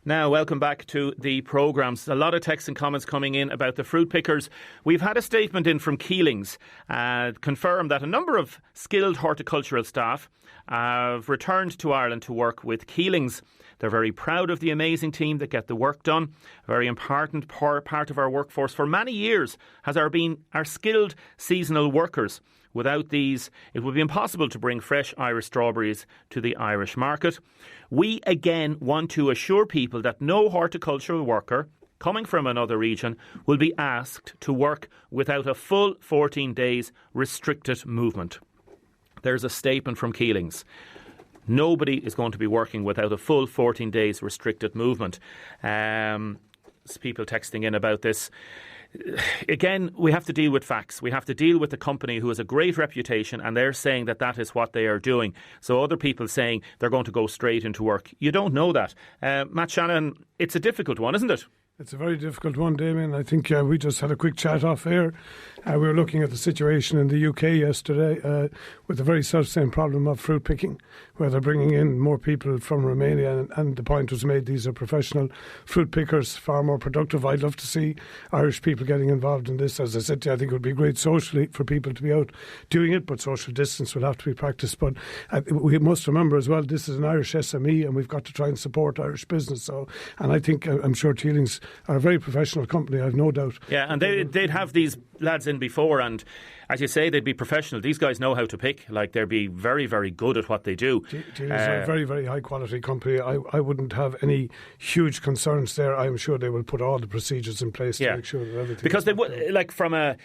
Now, welcome back to the programmes. A lot of texts and comments coming in about the fruit pickers. We've had a statement in from Keelings confirmed that a number of skilled horticultural staff have returned to Ireland to work with Keelings. They're very proud of the amazing team that get the work done. A very important part of our workforce for many years has been our skilled seasonal workers. Without these, it would be impossible to bring fresh Irish strawberries to the Irish market. We again want to assure people that no horticultural worker coming from another region will be asked to work without a full 14 days restricted movement. There's a statement from Keelings. Nobody is going to be working without a full 14 days restricted movement. There's people texting in about this. Again, we have to deal with facts. We have to deal with the company who has a great reputation, and they're saying that that is what they are doing. So other people saying they're going to go straight into work. You don't know that. Matt Shannon, it's a difficult one, isn't it? It's a very difficult one, Damien. I think we just had a quick chat off air. We were looking at the situation in the UK yesterday with the very self-same problem of fruit picking, where they're bringing in more people from Romania, and the point was made, these are professional fruit pickers, far more productive. I'd love to see Irish people getting involved in this. As I said to you, I think it would be great socially for people to be out doing it, but social distance will have to be practiced. But we must remember as well, this is an Irish SME, and we've got to try and support Irish business. So, and I think, I'm sure Keelings are a very professional company, I've no doubt. Yeah, and they'd have these lads in before, and as you say, they'd be professional. These guys know how to pick. Like, they'd be very, very good at what they do. Keelings are a very, very high quality company. I wouldn't have any huge concerns there. I'm sure they will put all the procedures in place to make sure that everything. Because they would, like, from a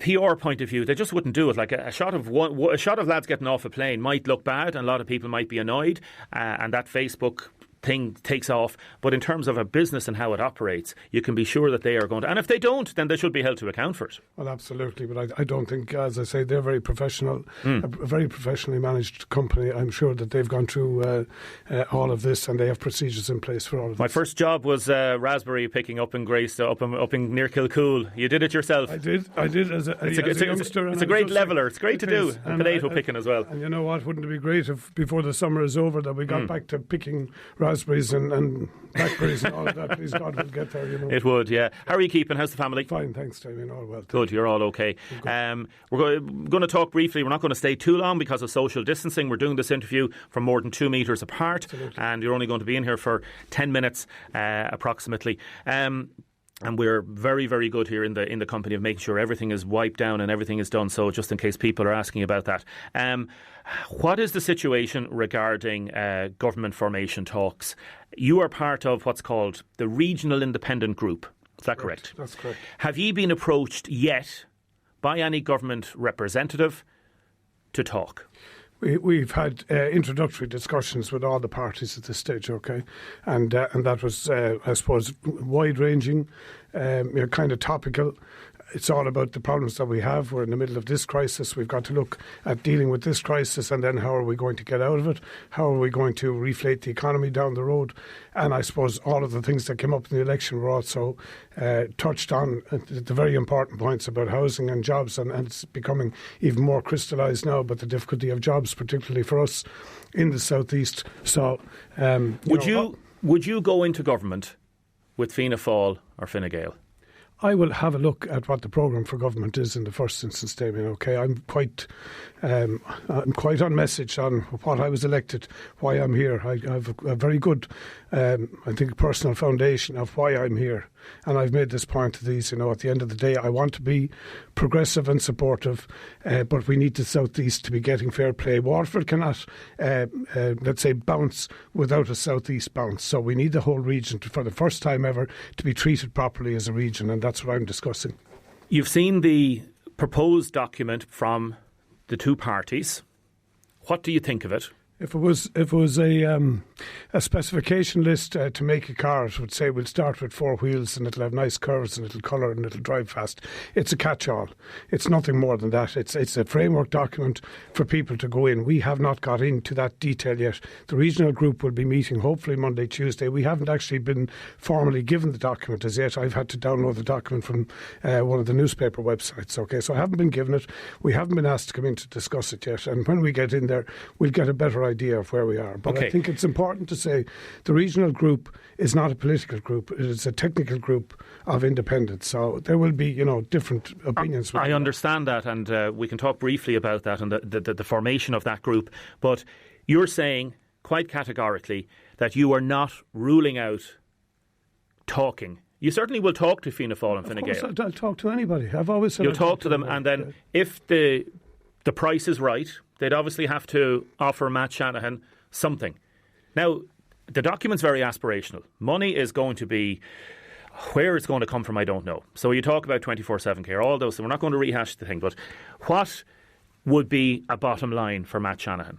PR point of view, they just wouldn't do it. Like a shot of lads getting off a plane might look bad, and a lot of people might be annoyed, and that Facebook thing takes off, but in terms of a business and how it operates, you can be sure that they are going to, and if they don't, then they should be held to account for it. Well, absolutely, but I don't think, as I say, they're very professional, a very professionally managed company. I'm sure that they've gone through all of this, and they have procedures in place for all of this. My first job was raspberry picking up in Grace, up in near Kilcool. You did it yourself. I did as a youngster. It's a great leveler. It's great to do. And potato picking as well. And you know what? Wouldn't it be great if before the summer is over that we got back to picking raspberries and blackberries and all of that? Please God, we'll get there, you know. It would, yeah. How are you keeping? How's the family? Fine, thanks, Damien. All well. Good, you're all okay. We're going to talk briefly. We're not going to stay too long because of social distancing. We're doing this interview from more than 2 metres apart. Absolutely. And you're only going to be in here for 10 minutes approximately. And we're very, very good here in the company of making sure everything is wiped down and everything is done. So just in case people are asking about that. What is the situation regarding government formation talks? You are part of what's called the Regional Independent Group. Is that correct? That's correct. Have you been approached yet by any government representative to talk? We've had introductory discussions with all the parties at this stage, okay, and that was, I suppose, wide-ranging, kind of topical. It's all about the problems that we have. We're in the middle of this crisis. We've got to look at dealing with this crisis, and then how are we going to get out of it? How are we going to reflate the economy down the road? And I suppose all of the things that came up in the election were also touched on the very important points about housing and jobs, and it's becoming even more crystallised now about the difficulty of jobs, particularly for us in the southeast. So, would you go into government with Fianna Fáil or Fine Gael? I will have a look at what the programme for government is in the first instance, Damien, okay? I'm quite on message on what I was elected, why I'm here. I have a very good, I think, personal foundation of why I'm here. And I've made this point to these, at the end of the day, I want to be progressive and supportive, but we need the South East to be getting fair play. Waterford cannot, let's say, bounce without a South East bounce. So we need the whole region, for the first time ever, to be treated properly as a region, and that's what I'm discussing. You've seen the proposed document from the two parties. What do you think of it? If it was a specification list to make a car, it would say we'll start with 4 wheels and it'll have nice curves and it'll colour and it'll drive fast. It's a catch-all. It's nothing more than that. It's a framework document for people to go in. We have not got into that detail yet. The regional group will be meeting hopefully Monday, Tuesday. We haven't actually been formally given the document as yet. I've had to download the document from one of the newspaper websites. Okay, so I haven't been given it. We haven't been asked to come in to discuss it yet. And when we get in there, we'll get a better idea of where we are. But I think it's important important to say the regional group is not a political group. It is a technical group of independents. So there will be, different opinions. I understand that, and we can talk briefly about that and the formation of that group. But you're saying quite categorically that you are not ruling out talking. You certainly will talk to Fianna Fáil and Fine Gael. Of course, I'll talk to anybody. I've always said you'll talk to them, and then if the price is right, they'd obviously have to offer Matt Shanahan something. Now, the document's very aspirational. Money is going to be... Where it's going to come from, I don't know. So you talk about 24/7 care, all those, so we're not going to rehash the thing, but what would be a bottom line for Matt Shanahan?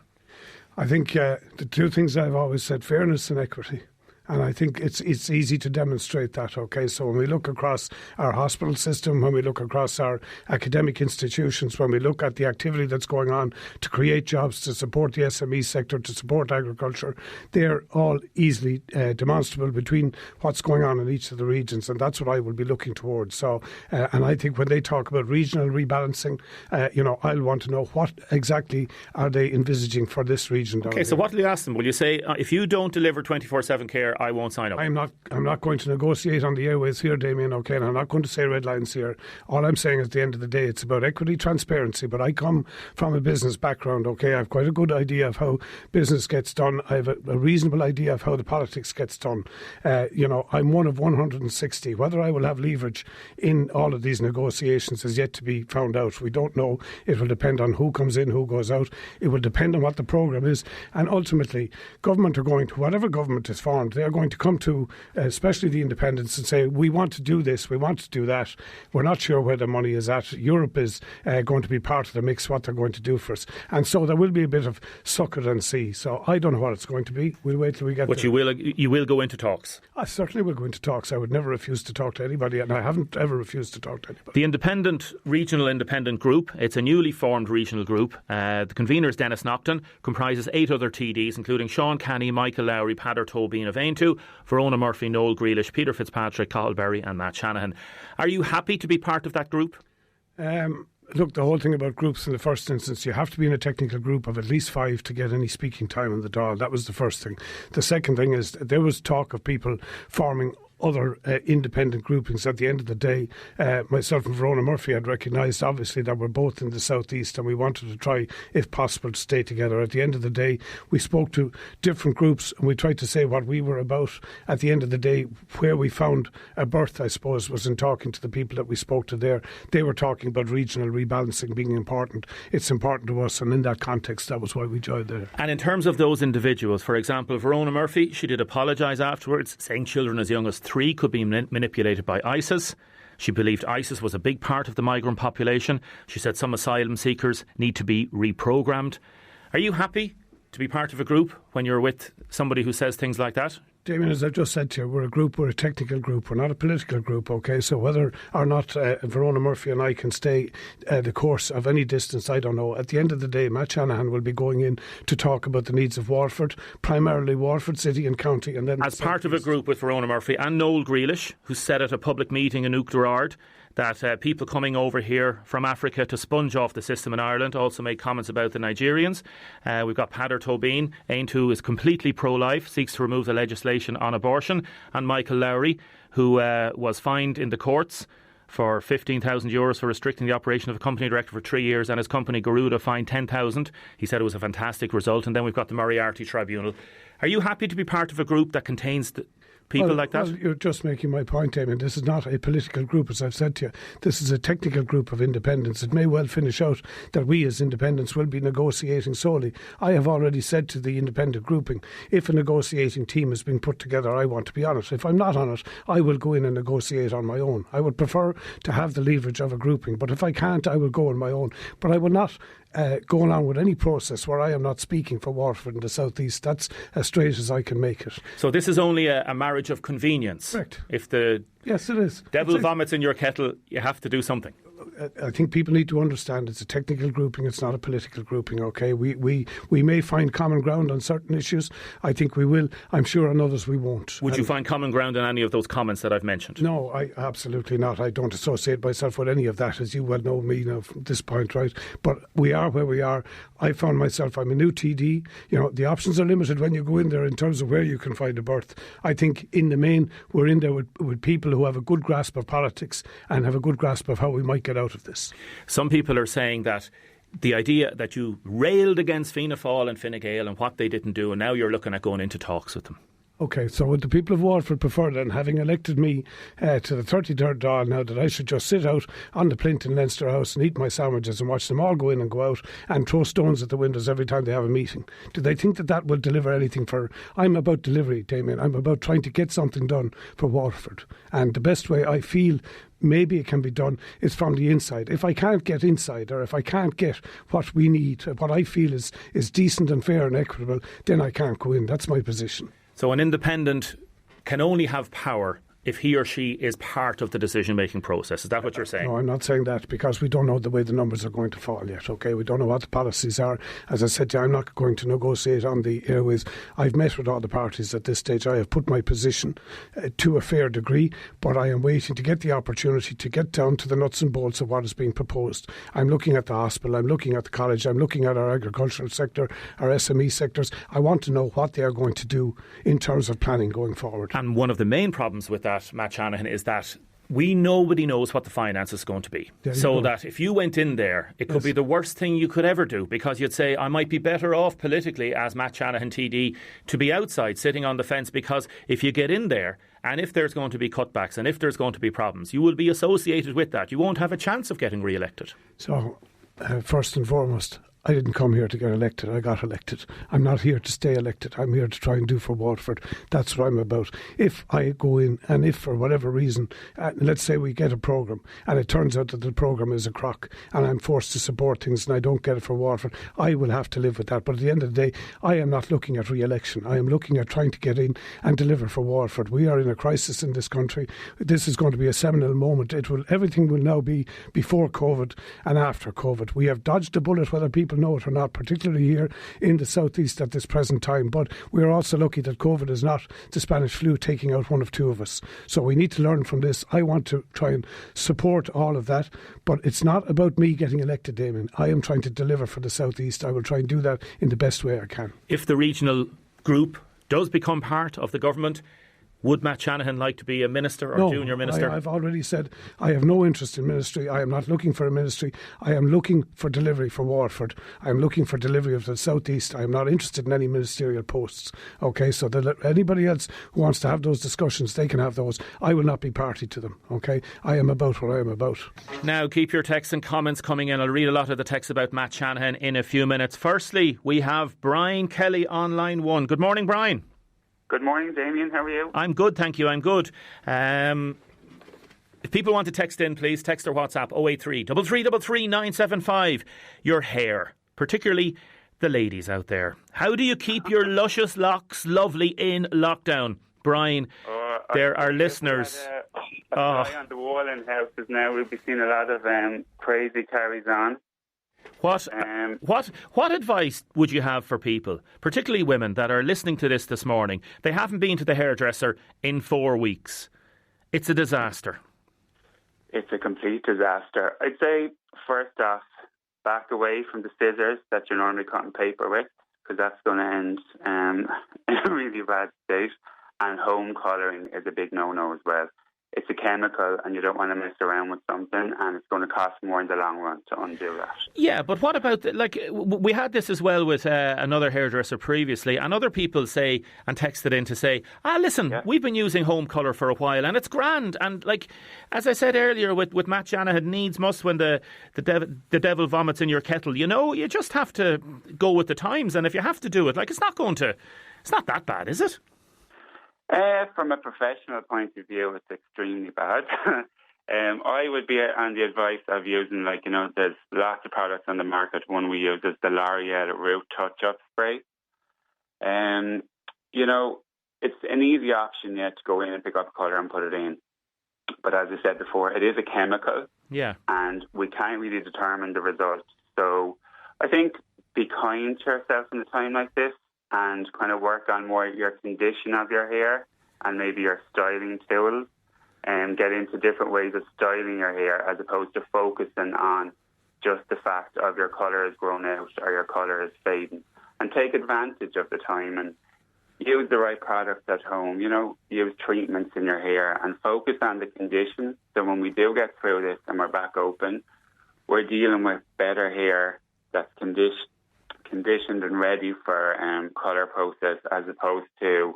I think the two things I've always said, fairness and equity. And I think it's easy to demonstrate that, okay? So when we look across our hospital system, when we look across our academic institutions, when we look at the activity that's going on to create jobs, to support the SME sector, to support agriculture, they're all easily demonstrable between what's going on in each of the regions, and that's what I will be looking towards. So, and I think when they talk about regional rebalancing, I'll want to know what exactly are they envisaging for this region. Okay, so what will you ask them? Will you say, if you don't deliver 24/7 care, I won't sign up? I'm not going to negotiate on the airways here, Damien, okay, and I'm not going to say red lines here. All I'm saying is at the end of the day, it's about equity, transparency, but I come from a business background, okay? I have quite a good idea of how business gets done. I have a reasonable idea of how the politics gets done. I'm one of 160. Whether I will have leverage in all of these negotiations is yet to be found out. We don't know. It will depend on who comes in, who goes out. It will depend on what the programme is, and ultimately, government are going to, whatever government is formed, they're going to come to, especially the independents, and say, we want to do this, we want to do that. We're not sure where the money is at. Europe is going to be part of the mix, what they're going to do for us. And so there will be a bit of suck it and see. So I don't know what it's going to be. We'll wait till we get there. But you will go into talks? I certainly will go into talks. I would never refuse to talk to anybody, and I haven't ever refused to talk to anybody. The regional independent group, it's a newly formed regional group. The convener is Denis Naughton, comprises 8 other TDs, including Sean Canny, Michael Lowry, Peadar Tobin of Aontú, Verona Murphy, Noel Grealish, Peter Fitzpatrick, Cathal Berry and Matt Shanahan. Are you happy to be part of that group? Look, the whole thing about groups in the first instance, you have to be in a technical group of at least 5 to get any speaking time in the Dáil. That was the first thing. The second thing is there was talk of people forming other independent groupings. At the end of the day, myself and Verona Murphy had recognised obviously that we're both in the southeast and we wanted to try, if possible, to stay together. At the end of the day, we spoke to different groups and we tried to say what we were about. At the end of the day, where we found a birth, I suppose, was in talking to the people that we spoke to there. They were talking about regional rebalancing being important. It's important to us, and in that context, that was why we joined there. And in terms of those individuals, for example, Verona Murphy, she did apologise afterwards, saying children as young as 3 could be manipulated by ISIS. She believed ISIS was a big part of the migrant population. She said some asylum seekers need to be reprogrammed. Are you happy to be part of a group when you're with somebody who says things like that? Damien, as I've just said to you, we're a group, we're a technical group, we're not a political group, okay? So whether or not Verona Murphy and I can stay the course of any distance, I don't know. At the end of the day, Matt Shanahan will be going in to talk about the needs of Waterford, primarily Waterford City and County. And then as part of a group with Verona Murphy and Noel Grealish, who said at a public meeting in Uachtarard that people coming over here from Africa to sponge off the system in Ireland also made comments about the Nigerians. We've got Peadar Tobin, Aontú is completely pro-life, seeks to remove the legislation on abortion, and Michael Lowry, who was fined in the courts for €15,000 for restricting the operation of a company director for 3 years, and his company Garuda fined $10,000. He said it was a fantastic result. And then we've got the Moriarty Tribunal. Are you happy to be part of a group that contains people like that? Well, you're just making my point, Damien. This is not a political group, as I've said to you. This is a technical group of independents. It may well finish out that we as independents will be negotiating solely. I have already said to the independent grouping, if a negotiating team has been put together, I want to be on it. If I'm not on it, I will go in and negotiate on my own. I would prefer to have the leverage of a grouping, but if I can't, I will go on my own. But I will not go along with any process where I am not speaking for Waterford in the southeast. That's as straight as I can make it. So this is only a marriage of convenience. Correct. If the Yes, it is. devil vomits in your kettle, you have to do something. I think people need to understand it's a technical grouping, it's not a political grouping, okay? We may find common ground on certain issues. I think we will. I'm sure on others we won't. Would you find common ground on any of those comments that I've mentioned? No, absolutely not. I don't associate myself with any of that, as you well know me now from this point, right? But we are where we are. I found myself, I'm a new TD. You know, the options are limited when you go in there in terms of where you can find a berth. I think in the main, we're in there with people who have a good grasp of politics and have a good grasp of how we might get out of this. Some people are saying that the idea that you railed against Fianna Fáil and Fine Gael and what they didn't do, and now you're looking at going into talks with them. Okay, so would the people of Waterford prefer then, having elected me to the 33rd Dáil now, that I should just sit out on the plinth in Leinster House and eat my sandwiches and watch them all go in and go out and throw stones at the windows every time they have a meeting? Do they think that that will deliver anything for... I'm about delivery, Damien. I'm about trying to get something done for Waterford. And the best way I feel maybe it can be done is from the inside. If I can't get inside, or if I can't get what we need, what I feel is decent and fair and equitable, then I can't go in. That's my position. So an independent can only have power if he or she is part of the decision-making process. Is that what you're saying? No, I'm not saying that, because we don't know the way the numbers are going to fall yet, okay? We don't know what the policies are. As I said to you, I'm not going to negotiate on the airways. I've met with all the parties at this stage. I have put my position to a fair degree, but I am waiting to get the opportunity to get down to the nuts and bolts of what is being proposed. I'm looking at the hospital, I'm looking at the college, I'm looking at our agricultural sector, our SME sectors. I want to know what they are going to do in terms of planning going forward. And one of the main problems with that, Matt Shanahan, is that nobody knows what the finance is going to be. So that if you went in there, it could be the worst thing you could ever do, because you'd say, I might be better off politically as Matt Shanahan TD to be outside sitting on the fence, because if you get in there and if there's going to be cutbacks and if there's going to be problems, you will be associated with that. You won't have a chance of getting re-elected. So, first and foremost, I didn't come here to get elected. I got elected. I'm not here to stay elected. I'm here to try and do for Waterford. That's what I'm about. If I go in and if for whatever reason, let's say we get a programme and it turns out that the programme is a crock and I'm forced to support things and I don't get it for Waterford, I will have to live with that. But at the end of the day, I am not looking at re-election. I am looking at trying to get in and deliver for Waterford. We are in a crisis in this country. This is going to be a seminal moment. Everything will now be before COVID and after COVID. We have dodged a bullet, whether people know it or not, particularly here in the southeast at this present time. But we are also lucky that COVID is not the Spanish flu taking out one of two of us. So we need to learn from this. I want to try and support all of that, but it's not about me getting elected, Damien. I am trying to deliver for the southeast. I will try and do that in the best way I can. If the regional group does become part of the government, would Matt Shanahan like to be a minister or junior minister? I've already said I have no interest in ministry. I am not looking for a ministry. I am looking for delivery for Waterford. I am looking for delivery of the South East. I am not interested in any ministerial posts. Okay, so that anybody else who wants to have those discussions, they can have those. I will not be party to them. Okay, I am about what I am about. Now, keep your texts and comments coming in. I'll read a lot of the texts about Matt Shanahan in a few minutes. Firstly, we have Brian Kelly on line 1. Good morning, Brian. Good morning, Damien. How are you? I'm good, thank you. I'm good. If people want to text in, please text or WhatsApp 083 333 975. Your hair, particularly the ladies out there. How do you keep your luscious locks lovely in lockdown? Brian, there are listeners. A fly on the wall in houses now. We'll be seeing a lot of crazy carries on. What advice would you have for people, particularly women that are listening to this morning? They haven't been to the hairdresser in 4 weeks. It's a disaster. It's a complete disaster. I'd say, first off, back away from the scissors that you're normally cutting paper with, because that's going to end in a really bad state. And home colouring is a big no-no as well. It's a chemical and you don't want to mess around with something, and it's going to cost more in the long run to undo that. Yeah, but what about, we had this as well with another hairdresser previously, and other people say, and texted in to say, listen, we've been using home colour for a while and it's grand. And as I said earlier with Matt Shanahan, needs must when the devil vomits in your kettle. You know, you just have to go with the times, and if you have to do it, it's not that bad, is it? From a professional point of view, it's extremely bad. I would be on the advice of using, there's lots of products on the market. One we use is the L'Oreal Root Touch-Up Spray. It's an easy option, to go in and pick up colour and put it in. But as I said before, it is a chemical. Yeah. And we can't really determine the result. So I think be kind to yourself in a time like this and kind of work on more your condition of your hair and maybe your styling tools, and get into different ways of styling your hair as opposed to focusing on just the fact of your colour is grown out or your colour is fading. And take advantage of the time and use the right products at home, use treatments in your hair and focus on the condition. So when we do get through this and we're back open, we're dealing with better hair that's conditioned and ready for colour process, as opposed to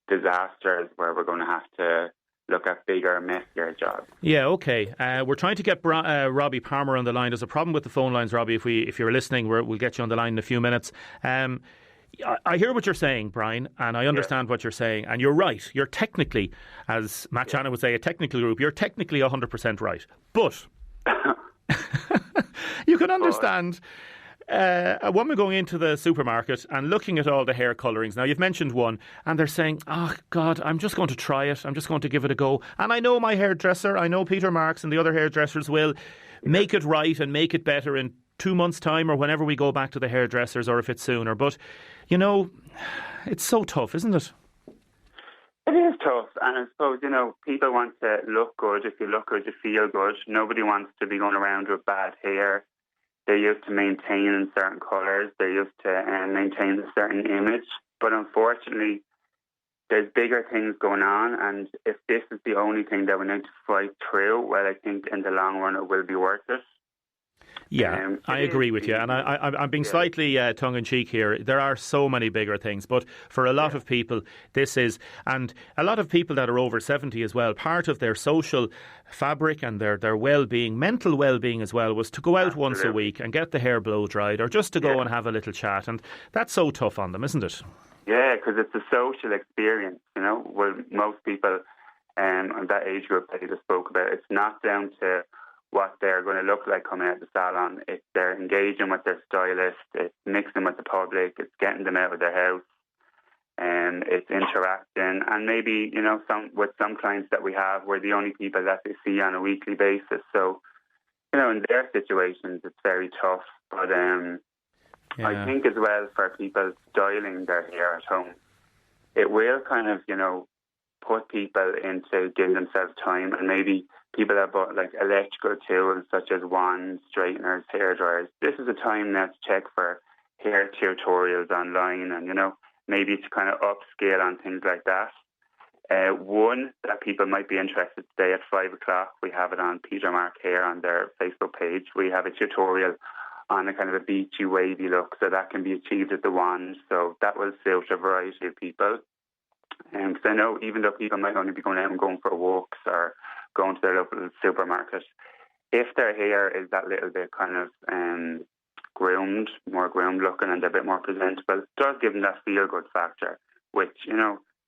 disasters where we're going to have to look at bigger, messier jobs. Yeah, okay. We're trying to get Robbie Palmer on the line. There's a problem with the phone lines, Robbie. If you're listening, we'll get you on the line in a few minutes. I hear what you're saying, Brian, and I understand what you're saying. And you're right. You're technically, as Matt Shannon would say, a technical group. You're technically 100% right. But you can understand a woman going into the supermarket and looking at all the hair colourings. Now, you've mentioned one, and they're saying, oh, God, I'm just going to try it. I'm just going to give it a go. And I know my hairdresser, I know Peter Marks and the other hairdressers will make it right and make it better in 2 months' time or whenever we go back to the hairdressers, or if it's sooner. But, it's so tough, isn't it? It is tough, and I suppose, people want to look good. If you look good, you feel good. Nobody wants to be going around with bad hair. They're used to maintaining certain colours. They're used to maintain a certain image. But unfortunately, there's bigger things going on, and if this is the only thing that we need to fight through, well, I think in the long run it will be worth it. Yeah, I agree with you. And I'm being slightly tongue-in-cheek here. There are so many bigger things. But for a lot of people, this is, and a lot of people that are over 70 as well, part of their social fabric and their well-being, mental well-being as well, was to go out once a week and get the hair blow-dried, or just to go and have a little chat. And that's so tough on them, isn't it? Yeah, because it's a social experience, where most people on that age group that you just spoke about, it's not down to what they're going to look like coming out of the salon. It's they're engaging with their stylist, it's mixing with the public, it's getting them out of their house, and it's interacting. And maybe, with some clients that we have, we're the only people that they see on a weekly basis. So, in their situations, it's very tough. But I think as well, for people styling their hair at home, it will kind of, put people into giving themselves time, and maybe people that bought like electrical tools such as wands, straighteners, hair dryers. This is a time now to check for hair tutorials online, and maybe to kind of upscale on things like that. One that people might be interested today at 5:00, we have it on Peter Mark Hair on their Facebook page. We have a tutorial on a kind of a beachy, wavy look, so that can be achieved with the wand. So that will suit a variety of people. Because I know even though people might only be going out and going for walks or going to their local supermarket, if their hair is that little bit kind of more groomed looking, and they're a bit more presentable, it does give them that feel-good factor, which,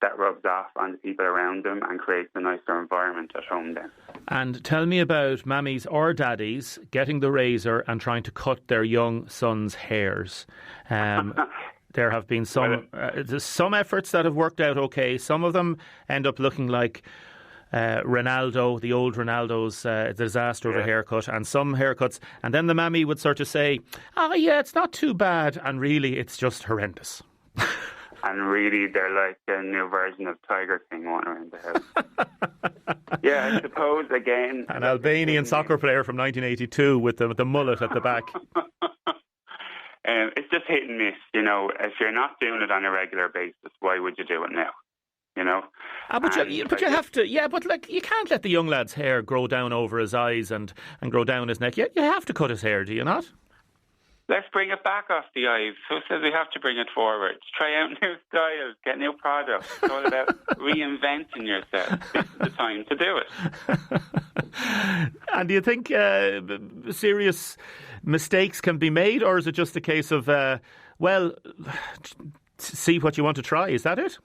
that rubs off on the people around them and creates a nicer environment at home then. And tell me about mammies or daddies getting the razor and trying to cut their young sons' hairs. There have been some efforts that have worked out okay. Some of them end up looking like Ronaldo, the old Ronaldo's disaster of a haircut, and some haircuts. And then the mammy would sort of say, oh, yeah, it's not too bad. And really, it's just horrendous. And really, they're like a new version of Tiger King going around the house. Yeah, I suppose, again... An Albanian soccer player from 1982 with the mullet at the back. It's just hit and miss, If you're not doing it on a regular basis, why would you do it now? But you have to, but like you can't let the young lad's hair grow down over his eyes and grow down his neck. You have to cut his hair, do you not? Let's bring it back off the eyes. Who says we have to bring it forward? Try out new styles, get new products. It's all about reinventing yourself. This is the time to do it. And do you think serious mistakes can be made, or is it just a case of, see what you want to try? Is that it?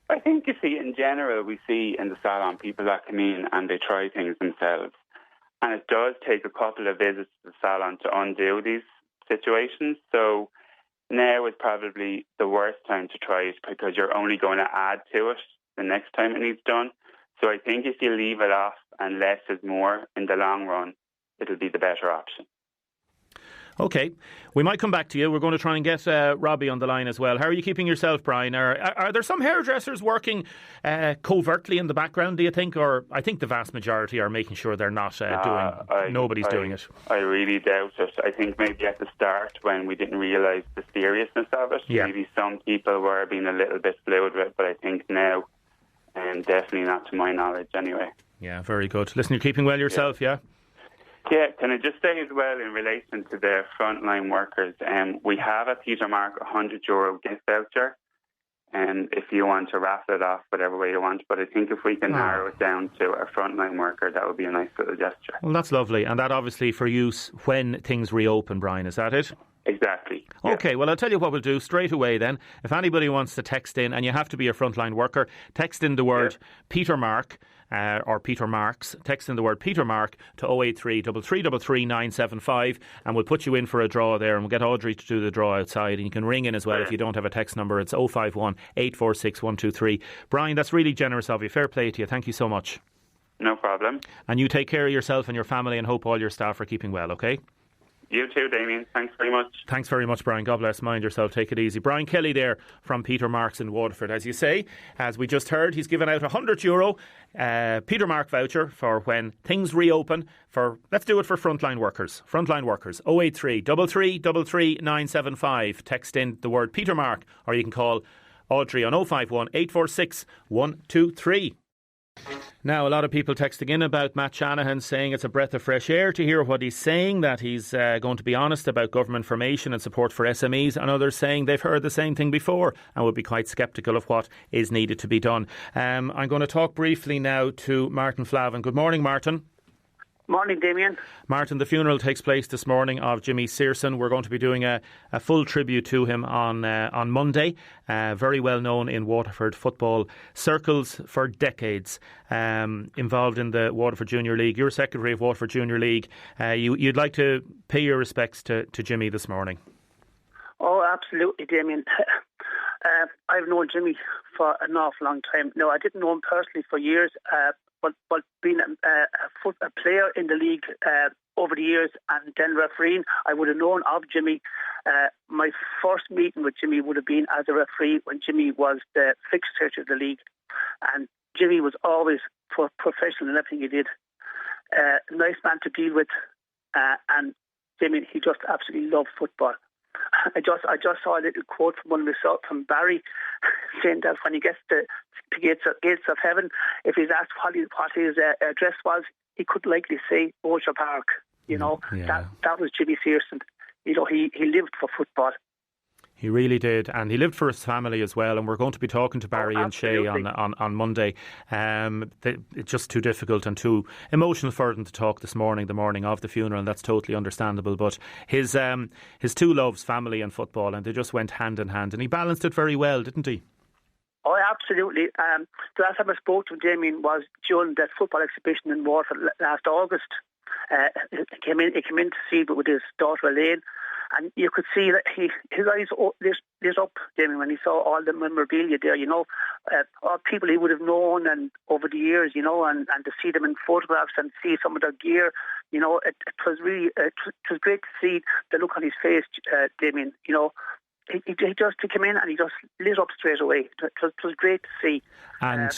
I think, you see, in general, we see in the salon people that come in and they try things themselves. And it does take a couple of visits to the salon to undo these situations. So now is probably the worst time to try it, because you're only going to add to it the next time it needs done. So I think if you leave it off and less is more in the long run, it'll be the better option. Okay, we might come back to you. We're going to try and get Robbie on the line as well. How are you keeping yourself, Brian? Are there some hairdressers working covertly in the background, do you think? Or I think the vast majority are making sure they're not nobody's doing it. I really doubt it. I think maybe at the start when we didn't realise the seriousness of it, maybe some people were being a little bit fluid with it, but I think now, and definitely not to my knowledge anyway. Yeah, very good. Listen, you're keeping well yourself, yeah? Yeah, can I just say as well in relation to the frontline workers, we have at Peter Mark €100 gift voucher, and if you want to raffle it off whatever way you want, but I think if we can narrow it down to a frontline worker, that would be a nice little gesture. Well, that's lovely, and that obviously for use when things reopen, Brian, is that it? Exactly. Okay, well, I'll tell you what we'll do straight away then. If anybody wants to text in, and you have to be a frontline worker, text in the word Peter Mark or Peter Marks. Text in the word Peter Mark to 083 333 975, and we'll put you in for a draw there, and we'll get Audrey to do the draw outside, and you can ring in as well if you don't have a text number. It's 051 846 123. Brian, that's really generous of you. Fair play to you. Thank you so much. No problem. And you take care of yourself and your family, and hope all your staff are keeping well, okay? You too, Damien. Thanks very much. Thanks very much, Brian. God bless. Mind yourself. Take it easy. Brian Kelly there from Peter Marks in Waterford. As you say, as we just heard, he's given out €100 Peter Mark voucher for when things reopen. Let's do it for frontline workers. Frontline workers. 083 333 975. Text in the word Peter Mark, or you can call Audrey on 051 846 123. Now, a lot of people texting in about Matt Shanahan, saying it's a breath of fresh air to hear what he's saying, that he's going to be honest about government formation and support for SMEs, and others saying they've heard the same thing before and would be quite sceptical of what is needed to be done. I'm going to talk briefly now to Martin Flavin. Good morning, Martin. Morning, Damien. Martin, the funeral takes place this morning of Jimmy Searson. We're going to be doing a full tribute to him on Monday. Very well known in Waterford football circles for decades. Involved in the Waterford Junior League. You're Secretary of Waterford Junior League. You'd like to pay your respects to Jimmy this morning. Oh, absolutely, Damien. I've known Jimmy for an awful long time. No, I didn't know him personally for years. But being a player in the league over the years and then refereeing, I would have known of Jimmy. My first meeting with Jimmy would have been as a referee when Jimmy was the fixture of the league. And Jimmy was always professional in everything he did. Nice man to deal with. And Jimmy, he just absolutely loved football. I just saw a little quote from Barry saying that when he gets to gates of heaven, if he's asked what his address was, he could likely say Orchard Park. That was Jimmy Searson. He lived for football. He really did, and he lived for his family as well. And we're going to be talking to Barry and Shay on Monday. It's just too difficult and too emotional for them to talk this morning, the morning of the funeral, and that's totally understandable. But his two loves, family and football, and they just went hand in hand, and he balanced it very well, didn't he? Oh, absolutely. The last time I spoke to Damien was during that football exhibition in Waterford last August. He came in to see it with his daughter Elaine. And you could see that his eyes lit up, Damien, when he saw all the memorabilia there, all people he would have known and over the years, and to see them in photographs and see some of their gear, it was really, it was great to see the look on his face, Damien, He just came in and he just lit up straight away. It was great to see. And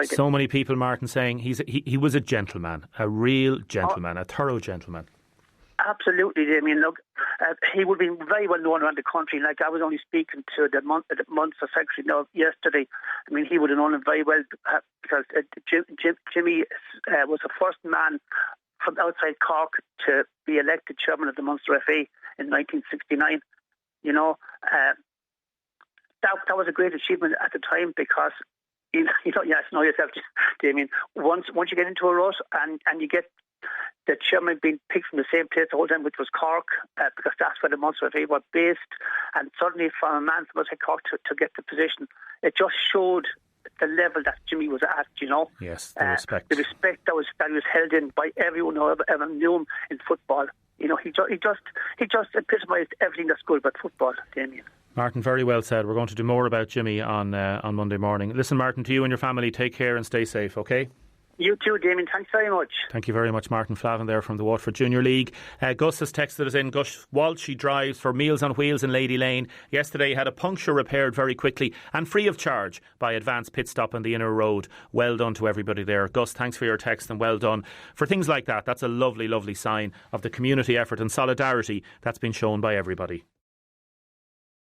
so many people, Martin, saying he was a gentleman, a real gentleman, a thorough gentleman. Absolutely, Damien. Look, he would be very well known around the country. Like I was only speaking to the Munster secretary yesterday. I mean, he would have known him very well because Jimmy was the first man from outside Cork to be elected chairman of the Munster FA in 1969. That was a great achievement at the time because you know yourself, Damien. Once you get into a rut and you get the chairman being picked from the same place the whole time, which was Cork, because that's where the Munster FA were based, and suddenly from a man from outside Cork to get the position, it just showed the level that Jimmy was at, Yes, the respect. The respect that was held in by everyone who ever knew him in football. He just epitomised everything that's good about football, Damien. Martin, very well said. We're going to do more about Jimmy on Monday morning. Listen, Martin, to you and your family, take care and stay safe, okay? You too, Damien. Thanks very much. Thank you very much, Martin Flavin there from the Waterford Junior League. Gus has texted us in. Gus Walsh, he drives for Meals on Wheels in Lady Lane. Yesterday he had a puncture repaired very quickly and free of charge by Advanced Pit Stop on the Inner Road. Well done to everybody there. Gus, thanks for your text and well done. For things like that, that's a lovely, lovely sign of the community effort and solidarity that's been shown by everybody.